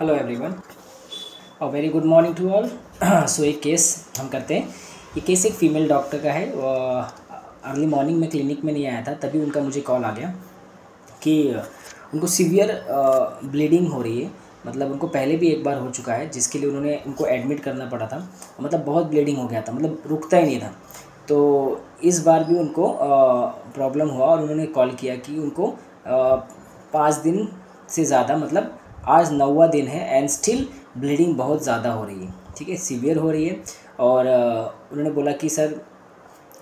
Hello everyone और very good morning to all. So एक case हम करते हैं। ये केस एक फ़ीमेल डॉक्टर का है। अर्ली मॉर्निंग में क्लिनिक में नहीं आया था, तभी उनका मुझे कॉल आ गया कि उनको सीवियर ब्लीडिंग हो रही है। मतलब उनको पहले भी एक बार हो चुका है, जिसके लिए उनको एडमिट करना पड़ा था। मतलब बहुत ब्लीडिंग हो गया था, मतलब रुकता ही नहीं था। तो इस बार भी उनको प्रॉब्लम हुआ और उन्होंने कॉल किया कि उनको 5 दिन से ज़्यादा, मतलब आज 9वां दिन है एंड स्टिल ब्लीडिंग बहुत ज़्यादा हो रही है। ठीक है, सीवियर हो रही है। और उन्होंने बोला कि सर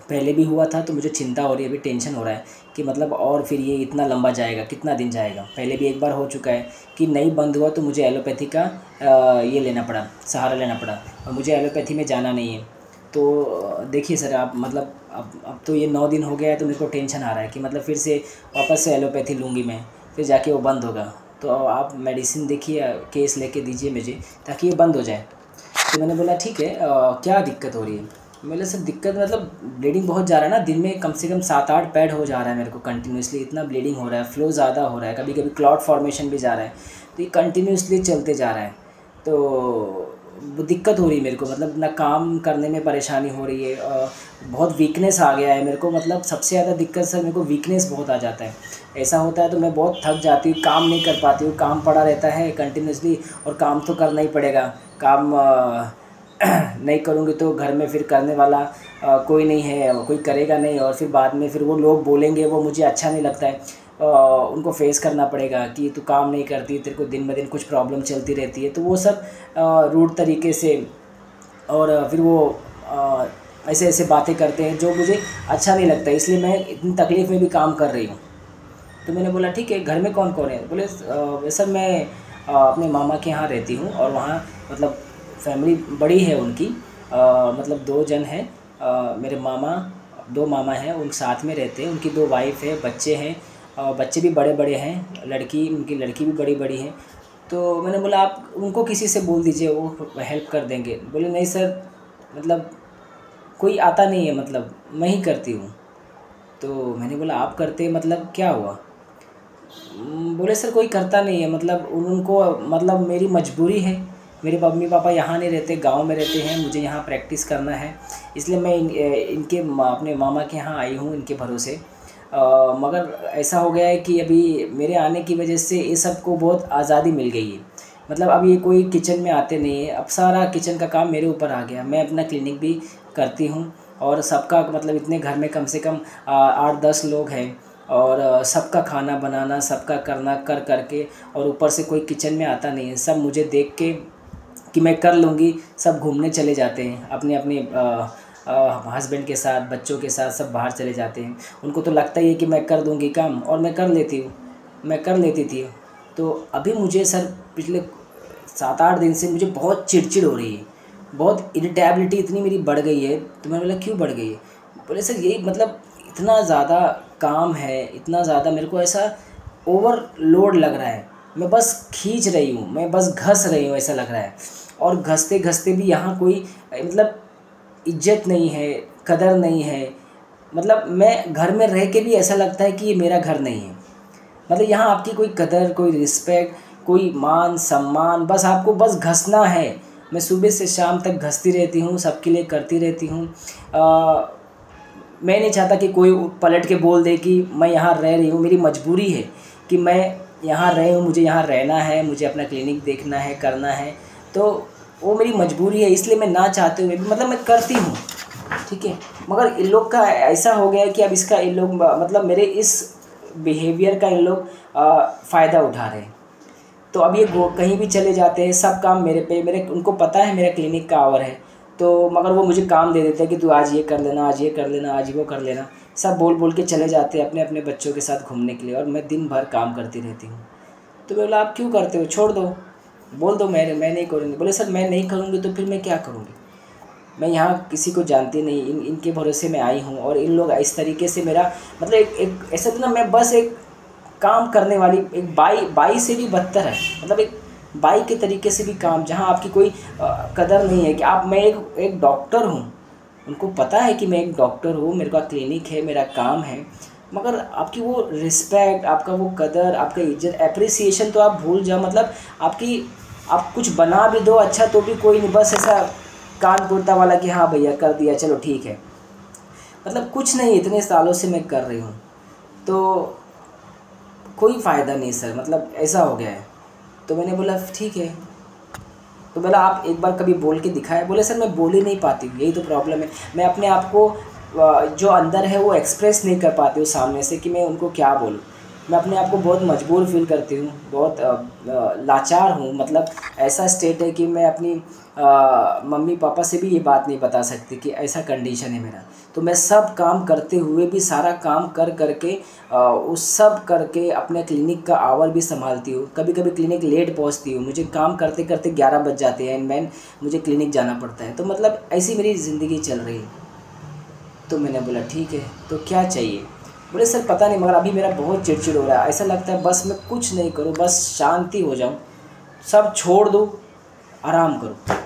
पहले भी हुआ था तो मुझे चिंता हो रही है, अभी टेंशन हो रहा है कि मतलब और फिर ये इतना लंबा जाएगा, कितना दिन जाएगा। पहले भी एक बार हो चुका है कि नहीं बंद हुआ तो मुझे एलोपैथी का ये लेना पड़ा, सहारा लेना पड़ा, और मुझे एलोपैथी में जाना नहीं है। तो देखिए सर, आप मतलब अब तो ये 9 दिन हो गया है, तो मेरे को टेंशन आ रहा है कि मतलब फिर से वापस से एलोपैथी लूँगी मैं, फिर जाके वो बंद होगा। तो आप मेडिसिन देखिए, केस लेके दीजिए मुझे ताकि ये बंद हो जाए। तो मैंने बोला ठीक है, क्या दिक्कत हो रही है। मैंने सर दिक्कत मतलब ब्लीडिंग बहुत जा रहा है ना, दिन में कम से कम 7-8 पैड हो जा रहा है मेरे को कंटिन्यूसली। इतना ब्लीडिंग हो रहा है, फ्लो ज़्यादा हो रहा है, कभी कभी क्लॉट फॉर्मेशन भी जा रहा है। तो ये कंटिन्यूसली चलते जा रहा है। तो वो दिक्कत हो रही है मेरे को, मतलब ना काम करने में परेशानी हो रही है, बहुत वीकनेस आ गया है मेरे को। मतलब सबसे ज़्यादा दिक्कत सर मेरे को वीकनेस बहुत आ जाता है। ऐसा होता है तो मैं बहुत थक जाती हूँ, काम नहीं कर पाती हूँ, काम पड़ा रहता है कंटिन्यूसली, और काम तो करना ही पड़ेगा। काम नहीं करूँगी तो घर में फिर करने वाला कोई नहीं है, कोई करेगा नहीं, और फिर बाद में फिर वो लोग बोलेंगे, वो मुझे अच्छा नहीं लगता है। उनको फेस करना पड़ेगा कि तू काम नहीं करती, तेरे को दिन ब दिन कुछ प्रॉब्लम चलती रहती है। तो वो सब रूड तरीके से, और फिर वो ऐसे ऐसे बातें करते हैं जो मुझे अच्छा नहीं लगता, इसलिए मैं इतनी तकलीफ़ में भी काम कर रही हूँ। तो मैंने बोला ठीक है, घर में कौन कौन है। बोले सर मैं अपने मामा के यहाँ रहती हूँ, और वहाँ मतलब फैमिली बड़ी है उनकी, मतलब 2 जन हैं। मेरे मामा, 2 मामा हैं, उन साथ में रहते हैं। उनकी 2 वाइफ है, बच्चे हैं, बच्चे भी बड़े बड़े हैं, उनकी लड़की भी बड़ी बड़ी है। तो मैंने बोला आप उनको किसी से बोल दीजिए, वो हेल्प कर देंगे। बोले नहीं सर, मतलब कोई आता नहीं है, मतलब मैं ही करती हूँ। तो मैंने बोला आप करते मतलब क्या हुआ। बोले सर कोई करता नहीं है, मतलब उनको मतलब मेरी मजबूरी है। मेरे मम्मी पापा यहाँ नहीं रहते, गांव में रहते हैं, मुझे यहाँ प्रैक्टिस करना है, इसलिए मैं अपने मामा के यहाँ आई हूँ इनके भरोसे। मगर ऐसा हो गया है कि अभी मेरे आने की वजह से ये सब को बहुत आज़ादी मिल गई है। मतलब अब ये कोई किचन में आते नहीं है, अब सारा किचन का काम मेरे ऊपर आ गया। मैं अपना क्लिनिक भी करती हूँ, और सबका मतलब इतने घर में कम से कम 8-10 लोग हैं, और सबका खाना बनाना, सबका करना कर करके, और ऊपर से कोई किचन में आता नहीं है। सब मुझे देख के कि मैं कर लूँगी, सब घूमने चले जाते हैं अपने अपने हस्बैंड के साथ, बच्चों के साथ, सब बाहर चले जाते हैं। उनको तो लगता ही है कि मैं कर दूँगी काम, और मैं कर लेती हूँ, मैं कर लेती थी। तो अभी मुझे सर पिछले 7-8 दिन से मुझे बहुत चिड़चिड़ हो रही है, बहुत इरिटेबिलिटी इतनी मेरी बढ़ गई है। तो मैंने बोला क्यों बढ़ गई है। बोले सर यही मतलब इतना ज़्यादा काम है, इतना ज़्यादा मेरे को ऐसा ओवरलोड लग रहा है, मैं बस खींच रही हूँ, मैं बस घस रही हूँ, ऐसा लग रहा है। और घसते घसते भी यहाँ कोई मतलब इज्जत नहीं है, कदर नहीं है। मतलब मैं घर में रह के भी ऐसा लगता है कि ये मेरा घर नहीं है। मतलब यहाँ आपकी कोई कदर, कोई रिस्पेक्ट, कोई मान सम्मान, बस आपको बस घसना है। मैं सुबह से शाम तक घसती रहती हूँ, सबके लिए करती रहती हूँ। मैं नहीं चाहता कि कोई पलट के बोल दे कि मैं यहाँ रह रही हूँ, मेरी मजबूरी है कि मैं यहाँ रही हूँ, मुझे यहाँ रहना है, मुझे अपना क्लिनिक देखना है, करना है। तो वो मेरी मजबूरी है, इसलिए मैं ना चाहते हुए भी मतलब मैं करती हूँ। ठीक है, मगर इन लोग का ऐसा हो गया है कि अब इसका इन लोग मतलब मेरे इस बिहेवियर का इन लोग फ़ायदा उठा रहे हैं। तो अब ये कहीं भी चले जाते हैं, सब काम मेरे पे, उनको पता है मेरा क्लिनिक का आवर है। तो मगर वो मुझे काम दे देते हैं कि तू आज ये कर लेना, आज ये कर लेना, आज वो कर लेना। सब बोल बोल के चले जाते हैं अपने अपने बच्चों के साथ घूमने के लिए, और मैं दिन भर काम करती रहती हूँ। तो मैं बोला आप क्यों करते हो, छोड़ दो, बोल दो मैं नहीं करूँगी। बोले सर मैं नहीं करूँगी तो फिर मैं क्या करूँगी, मैं यहाँ किसी को जानती नहीं, इनके भरोसे में आई हूँ, और इन लोग इस तरीके से मेरा मतलब एक ऐसा तो ना, मैं बस एक काम करने वाली, एक बाई से भी बदतर है। मतलब एक बाई के तरीके से भी काम, जहाँ आपकी कोई कदर नहीं है कि मैं एक डॉक्टर हूँ। उनको पता है कि मैं एक डॉक्टर हूँ, मेरे का क्लिनिक है, मेरा काम है, मगर आपकी वो रिस्पेक्ट, आपका वो कदर, आपका इज्जत, एप्रिसिएशन तो आप भूल जाओ। मतलब आपकी आप कुछ बना भी दो अच्छा तो भी कोई नहीं, बस ऐसा कान कुर्ता वाला कि हाँ भैया कर दिया चलो ठीक है, मतलब कुछ नहीं, इतने सालों से मैं कर रही हूँ तो कोई फ़ायदा नहीं सर, मतलब ऐसा हो गया है। तो मैंने बोला ठीक है, तो बोला आप एक बार कभी बोल के दिखाया? बोले सर मैं बोल ही नहीं पाती हूँ, यही तो प्रॉब्लम है, मैं अपने आप को जो अंदर है वो एक्सप्रेस नहीं कर पाती हूँ सामने से कि मैं उनको क्या बोलूँ। मैं अपने आप को बहुत मजबूर फील करती हूँ, बहुत लाचार हूँ, मतलब ऐसा स्टेट है कि मैं अपनी मम्मी पापा से भी ये बात नहीं बता सकती कि ऐसा कंडीशन है मेरा। तो मैं सब काम करते हुए भी, सारा काम कर करके उस सब करके अपने क्लिनिक का आवर भी संभालती हूँ। कभी कभी क्लिनिक लेट पहुँचती हूँ, मुझे काम करते करते 11 बज जाते हैं एंड मुझे क्लिनिक जाना पड़ता है। तो मतलब ऐसी मेरी ज़िंदगी चल रही है। तो मैंने बोला ठीक है, तो क्या चाहिए? बोले सर पता नहीं, मगर अभी मेरा बहुत चिड़चिड़ हो रहा है, ऐसा लगता है बस मैं कुछ नहीं करूँ, बस शांति हो जाऊँ, सब छोड़ दूँ, आराम करूँ,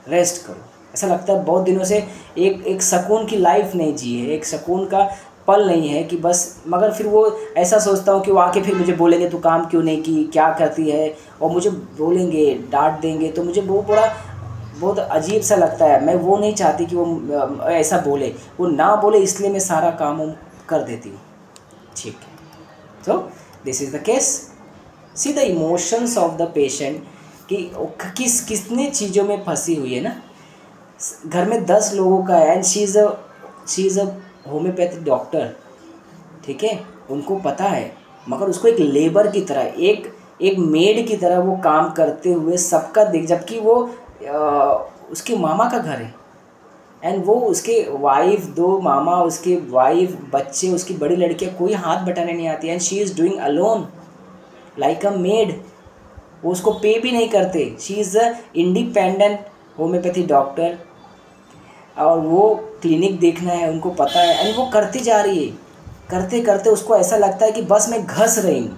रेस्ट करूँ। ऐसा लगता है बहुत दिनों से एक एक सुकून की लाइफ नहीं जी है, एक सुकून का पल नहीं है कि बस। मगर फिर वो ऐसा सोचता हूँ कि वो आके फिर मुझे बोलेंगे तू काम क्यों नहीं की, क्या करती है, और मुझे बोलेंगे, डांट देंगे, तो मुझे वो पूरा बहुत अजीब सा लगता है। मैं वो नहीं चाहती कि वो ऐसा बोले, वो ना बोले, इसलिए मैं सारा काम कर देती हूँ। ठीक है, तो this is the case. See the emotions of the patient कि कितने चीज़ों में फंसी हुई है ना। घर में 10 लोगों का है and she is a homeopathic doctor, ठीक है, उनको पता है, मगर उसको एक लेबर की तरह, एक मेड की तरह वो काम करते हुए सबका देख, जबकि वो उसके मामा का घर है एंड वो उसके वाइफ, 2 मामा, उसके वाइफ, बच्चे, उसकी बड़ी लड़कियां, कोई हाथ बटाने नहीं आती and she is doing alone like a made. वो उसको पे भी नहीं करते, she is a independent homeopathy doctor, और वो क्लिनिक देखना है उनको पता है एंड वो करती जा रही है। करते करते उसको ऐसा लगता है कि बस मैं घस रही हूँ,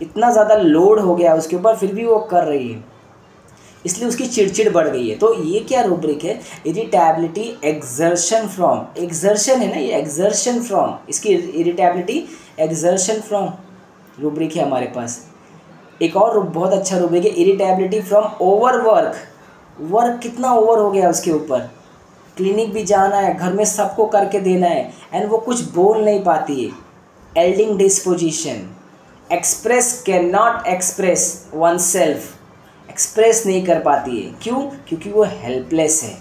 इतना ज़्यादा लोड हो गया उसके ऊपर, फिर भी वो कर रही है, इसलिए उसकी चिड़चिड़ बढ़ गई है। तो ये क्या रूब्रिक है? इरिटेबिलिटी एक्सर्शन फ्रॉम, एक्सर्शन है ना ये, एक्सर्शन फ्रॉम, इसकी इरिटेबिलिटी एक्सर्शन फ्रॉम रूब्रिक है हमारे पास। एक और बहुत अच्छा रूब्रिक है, irritability from over work. Work कितना ओवर हो गया उसके ऊपर, क्लिनिक भी जाना है, घर में सबको करके देना है एंड वो कुछ बोल नहीं पाती है। एल्डिंग disposition, express can not express one self, express नहीं कर पाती है, क्यों? क्योंकि वो हेल्पलेस है।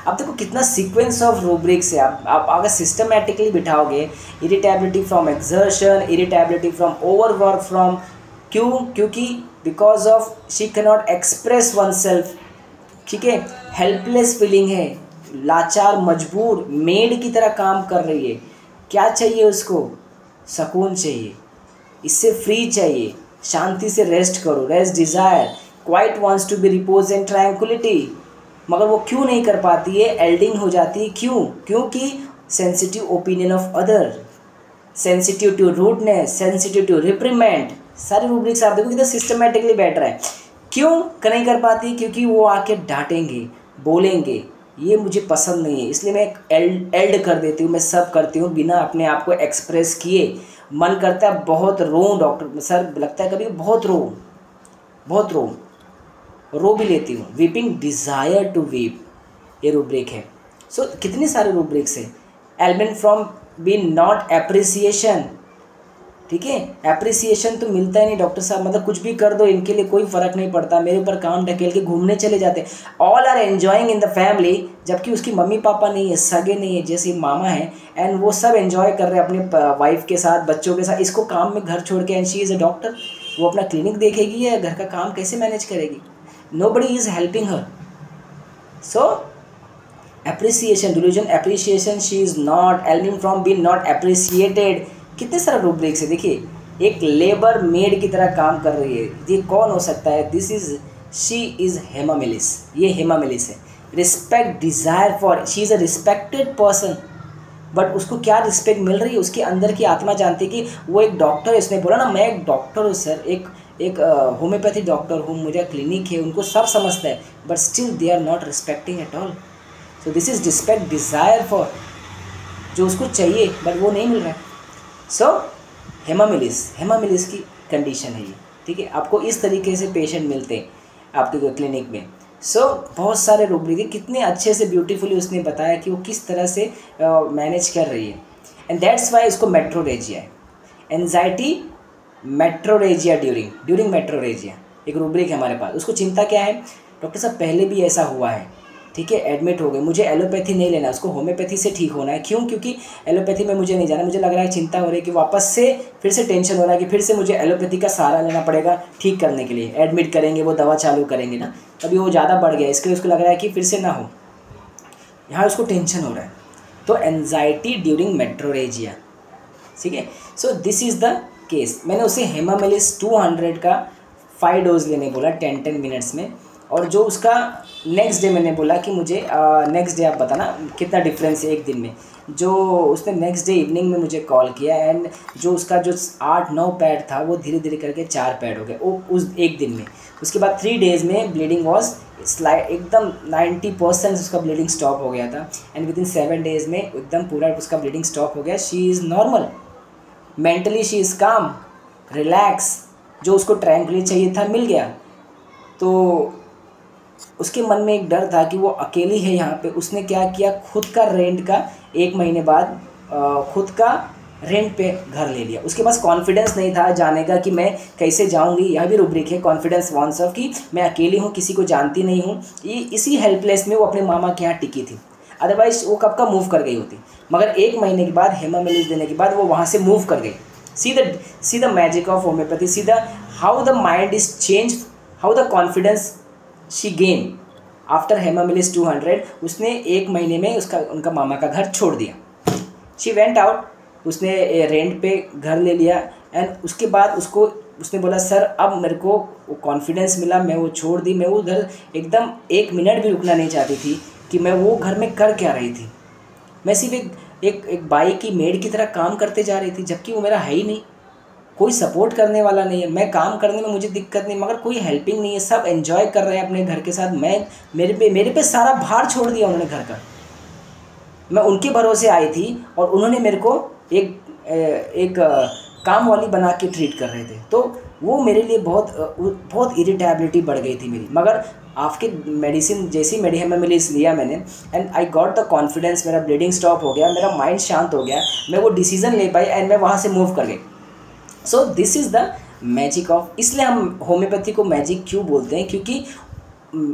अब देखो कितना सीक्वेंस ऑफ रूब्रिक्स है, आप अगर सिस्टमेटिकली बिठाओगे, irritability from exertion, irritability from overwork from, क्यों? क्योंकि because of she cannot express oneself, ठीक है, हेल्पलेस फीलिंग है, लाचार, मजबूर, मेड की तरह काम कर रही है। क्या चाहिए उसको? सुकून चाहिए, इससे फ्री चाहिए, शांति से रेस्ट करो, rest desire, quiet wants to be repose and tranquillity, मगर वो क्यों नहीं कर पाती है? एल्डिंग हो जाती है, क्यों? क्योंकि sensitive opinion of other, sensitive to rudeness, sensitive to reprimand, सारे रूब्रिक्स आप देखो कितना सिस्टमेटिकली बैठ रहा है। क्यों नहीं कर पाती? क्योंकि वो आके डांटेंगे, बोलेंगे, ये मुझे पसंद नहीं है, इसलिए मैं एल्ड कर देती हूँ, मैं सब करती हूँ बिना अपने आप को एक्सप्रेस किए। मन करता है बहुत रो डॉक्टर सर, लगता है कभी बहुत रो भी लेती हूँ। वीपिंग डिज़ायर टू वीप, ये रूब्रिक है। सो कितने सारे रूब्रिक्स है। Element from be not appreciation, ठीक है, एप्रिसिएशन तो मिलता ही नहीं डॉक्टर साहब, मतलब कुछ भी कर दो इनके लिए कोई फ़र्क नहीं पड़ता, मेरे ऊपर काम ढकेल के घूमने चले जाते। All are enjoying in the family, जबकि उसकी मम्मी पापा नहीं है, सगे नहीं है, जैसे मामा है एंड वो सब एन्जॉय कर रहे हैं अपने वाइफ के साथ, बच्चों के साथ, इसको काम में घर छोड़ के, and she is a doctor, वो अपना क्लिनिक देखेगी या घर का काम कैसे मैनेज करेगी? Nobody is helping her. So appreciation, delusion, appreciation, she is not, element from be not appreciated, कितने सारे रूब्रिक्स है। देखिए, एक लेबर मेड की तरह काम कर रही है, ये कौन हो सकता है? दिस इज, शी इज़ हेमामिलिस, ये हेमामिलिस है। Respect, desire for, she is a respected person, but उसको क्या रिस्पेक्ट मिल रही है? उसके अंदर की आत्मा जानती है कि वो एक डॉक्टर है। इसने बोला ना मैं एक डॉक्टर हूँ सर, एक होम्योपैथी डॉक्टर हूँ, मेरा क्लिनिक है, उनको सब समझता है, but still they are not respecting at all. So this is respect, desire for, जो उसको चाहिए बट वो नहीं मिल रहा है। सो हेमामिलिस की कंडीशन है ये, ठीक है। आपको इस तरीके से पेशेंट मिलते हैं। आपके क्लिनिक में। सो बहुत सारे रूब्रिक है, कितने अच्छे से ब्यूटीफुली उसने बताया कि वो किस तरह से मैनेज कर रही है। एंड दैट्स वाई इसको मेट्रोरेजिया है, एंजाइटी मेट्रोरेजिया ड्यूरिंग मेट्रोरेजिया एक रूब्रिक है हमारे पास। उसको चिंता क्या है, डॉक्टर साहब पहले भी ऐसा हुआ है, ठीक है, एडमिट हो गए, मुझे एलोपैथी नहीं लेना, उसको होम्योपैथी से ठीक होना है। क्यों? क्योंकि एलोपैथी में मुझे नहीं जाना, मुझे लग रहा है, चिंता हो रही है कि वापस से फिर से टेंशन हो रहा है कि फिर से मुझे एलोपैथी का सहारा लेना पड़ेगा ठीक करने के लिए। एडमिट करेंगे, वो दवा चालू करेंगे ना, अभी वो ज़्यादा बढ़ गया, इसके लिए उसको लग रहा है कि फिर से ना हो, यहाँ उसको टेंशन हो रहा है। तो एंजाइटी ड्यूरिंग मेट्रोरेजिया, ठीक है। सो दिस इज़ द केस। मैंने उसे हेमामेलिस 200 का 5 डोज लेने बोला 10 मिनट्स में, और जो उसका नेक्स्ट डे मैंने बोला कि मुझे नेक्स्ट डे आप बताना कितना डिफरेंस है एक दिन में। जो उसने नेक्स्ट डे इवनिंग में मुझे कॉल किया, एंड जो उसका जो 8-9 पैड था वो धीरे धीरे करके 4 पैड हो गए वो उस एक दिन में। उसके बाद 3 डेज़ में ब्लीडिंग वॉज स्लाइड, एकदम 90% उसका ब्लीडिंग स्टॉप हो गया था। एंड विद इन 7 डेज़ में एकदम पूरा उसका ब्लीडिंग स्टॉप हो गया। She is normal, mentally she is काम, रिलैक्स, जो उसको ट्रैंक्विलिटी चाहिए था मिल गया। तो उसके मन में एक डर था कि वो अकेली है यहाँ पे। उसने क्या किया, खुद का रेंट का 1 महीने बाद खुद का रेंट पे घर ले लिया। उसके पास कॉन्फिडेंस नहीं था जाने का कि मैं कैसे जाऊँगी, यह भी रूब्रिक है कॉन्फिडेंस वॉन्स ऑफ, कि मैं अकेली हूँ, किसी को जानती नहीं हूँ। ये इसी हेल्पलेस में वो अपने मामा के यहाँ टिकी थी, अदरवाइज वो कब का मूव कर गई होती। मगर 1 महीने के बाद हेमामेलिस देने के बाद वो वहाँ से मूव कर गई। See the magic of homeopathy, see the how the mind is change, how the confidence she gain after hamamelis 200। उसने 1 महीने में उनका मामा का घर छोड़ दिया। शी वेंट आउट, उसने रेंट पे घर ले लिया। एंड उसके बाद उसने बोला सर अब मेरे को कॉन्फिडेंस मिला, मैं वो छोड़ दी। मैं वो उधर एकदम 1 मिनट भी रुकना नहीं चाहती थी कि मैं वो घर में कर क्या रही थी। मैं सिर्फ एक बाई की मेड की तरह काम करते जा रही थी, जबकि वो मेरा है ही नहीं, कोई सपोर्ट करने वाला नहीं है। मैं काम करने में मुझे दिक्कत नहीं, मगर कोई हेल्पिंग नहीं है। सब एंजॉय कर रहे हैं अपने घर के साथ, मैं मेरे पे सारा भार छोड़ दिया उन्होंने घर का। मैं उनके भरोसे आई थी और उन्होंने मेरे को एक काम वाली बना के ट्रीट कर रहे थे। तो वो मेरे लिए बहुत इरिटेबिलिटी बढ़ गई थी मेरी। मगर आपके मेडिसिन जैसी हेमामेलिस लिया मैंने, and I got the confidence, मेरा ब्लीडिंग स्टॉप हो गया, मेरा माइंड शांत हो गया, मैं वो डिसीज़न ले पाई एंड मैं वहाँ से मूव कर गई। सो this is the magic of, इसलिए हम होम्योपैथी को मैजिक क्यों बोलते हैं, क्योंकि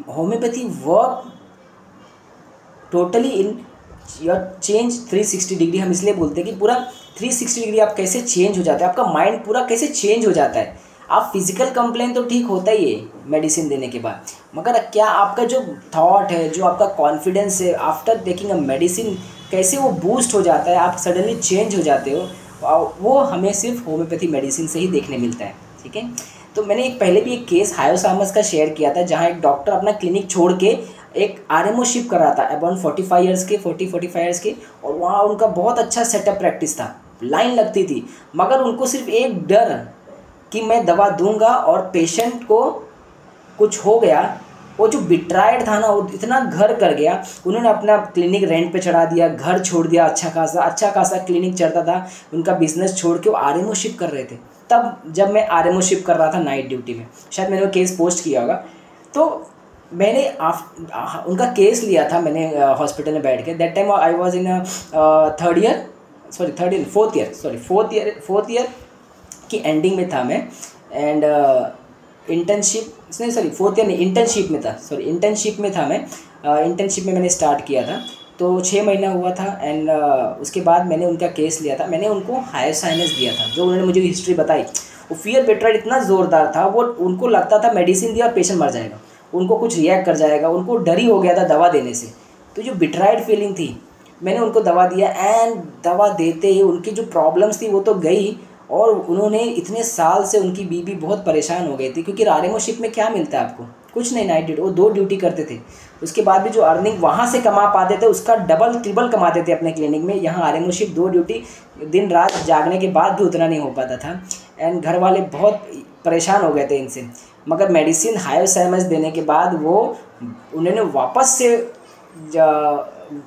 homeopathy work totally in your change 360 degree. हम इसलिए बोलते हैं कि पूरा 360 डिग्री आप कैसे चेंज हो जाता है, आपका माइंड पूरा कैसे चेंज हो जाता है। आप फिजिकल कंप्लेन तो ठीक होता ही है मेडिसिन देने के बाद, मगर क्या आपका जो थॉट है, जो आपका कॉन्फिडेंस है आफ्टर टेकिंग अ मेडिसिन, कैसे वो बूस्ट हो जाता है, आप सडनली चेंज हो जाते हो, वो हमें सिर्फ होम्योपैथी मेडिसिन से ही देखने मिलता है। ठीक है, तो मैंने पहले भी एक केस हायोसामस का शेयर किया था, जहाँ एक डॉक्टर अपना क्लिनिक छोड़ के एक आरएमओ शिप कर रहा था, अबाउट 45 ईयर्स के, 40-45 ईयर्स के, और वहाँ उनका बहुत अच्छा सेटअप प्रैक्टिस था, लाइन लगती थी। मगर उनको सिर्फ एक डर कि मैं दवा दूंगा और पेशेंट को कुछ हो गया, वो जो बिट्राइड था ना, वो इतना घर कर गया। उन्होंने अपना क्लिनिक रेंट पे चढ़ा दिया, घर छोड़ दिया, अच्छा खासा क्लिनिक चलता था, उनका बिजनेस छोड़ के वो आरएमओ शिप कर रहे थे। तब जब मैं आरएमओ शिप कर रहा था नाइट ड्यूटी में, शायद मैंने वो केस पोस्ट किया होगा, तो मैंने उनका केस लिया था मैंने हॉस्पिटल में बैठ के। That time I was in fourth year की एंडिंग में था मैं, एंड इंटर्नशिप इंटर्नशिप में था, इंटर्नशिप में था मैं। इंटर्नशिप में मैंने स्टार्ट किया था, तो 6 महीना हुआ था। एंड उसके बाद मैंने उनका केस लिया था, मैंने उनको हायोसाइनस दिया था, जो उन्होंने मुझे हिस्ट्री बताई। वो फियर बिट्राइड इतना ज़ोरदार था, वो उनको लगता था मेडिसिन दिया और पेशेंट मर जाएगा, उनको कुछ रिएक्ट कर जाएगा, उनको डर ही हो गया था दवा देने से। तो जो बिट्राइड फीलिंग थी, मैंने उनको दवा दिया, एंड दवा देते ही उनकी जो प्रॉब्लम्स थी वो तो गई, और उन्होंने इतने साल से उनकी बीबी बहुत परेशान हो गई थी, क्योंकि आरएमओ शिप में क्या मिलता है आपको, कुछ नहीं, नाइट ड्यूटी, वो 2 ड्यूटी करते थे। उसके बाद भी जो अर्निंग वहाँ से कमा पाते थे उसका डबल ट्रिपल कमाते थे अपने क्लिनिक में। यहाँ आरएमओ शिप 2 ड्यूटी, दिन रात जागने के बाद भी उतना नहीं हो पाता था, एंड घर वाले बहुत परेशान हो गए थे इनसे। मगर मेडिसिन हायोसाइनस देने के बाद उन्होंने वापस से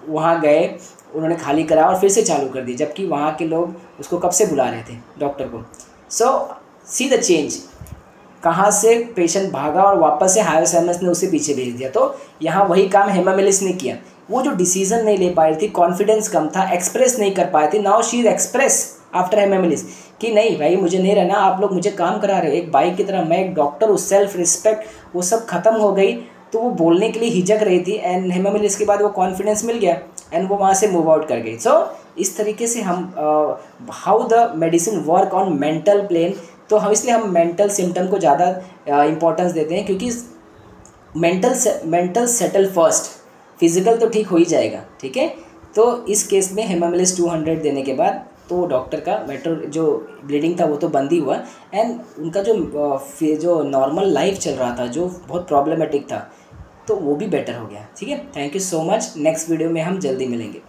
वहाँ गए, उन्होंने खाली करा और फिर से चालू कर दी, जबकि वहाँ के लोग उसको कब से बुला रहे थे डॉक्टर को। सो सी द चेंज, कहाँ से पेशेंट भागा और वापस से हायोसैमस ने उसे पीछे भेज दिया। तो यहाँ वही काम हेमामिलिस ने किया। वो जो डिसीजन नहीं ले पा रही थी, कॉन्फिडेंस कम था, एक्सप्रेस नहीं कर पाई थी, now she is express after hamamelis कि नहीं भाई मुझे नहीं रहना, आप लोग मुझे काम करा रहे हो एक भाई की तरह, मैं एक डॉक्टर हूँ, सेल्फ रिस्पेक्ट वो सब खत्म हो गई। तो वो बोलने के लिए हिचक रही थी एंड हेमामिलिस के बाद वो कॉन्फिडेंस मिल गया एंड वो वहाँ से मूव आउट कर गई। सो इस तरीके से हम how the medicine work on mental plane, तो हम इसलिए हम मेंटल सिम्टम को ज़्यादा इंपॉर्टेंस देते हैं, क्योंकि मेंटल सेटल फर्स्ट, फिजिकल तो ठीक हो ही जाएगा, ठीक है। तो इस केस में हेमामिलिस 200 देने के बाद तो डॉक्टर का मेट्रो जो ब्लीडिंग था वो तो बंद ही हुआ एंड उनका जो नॉर्मल लाइफ चल रहा था, जो बहुत प्रॉब्लमेटिक था, तो वो भी बेटर हो गया, ठीक है। Thank you so much. Next video में हम जल्दी मिलेंगे।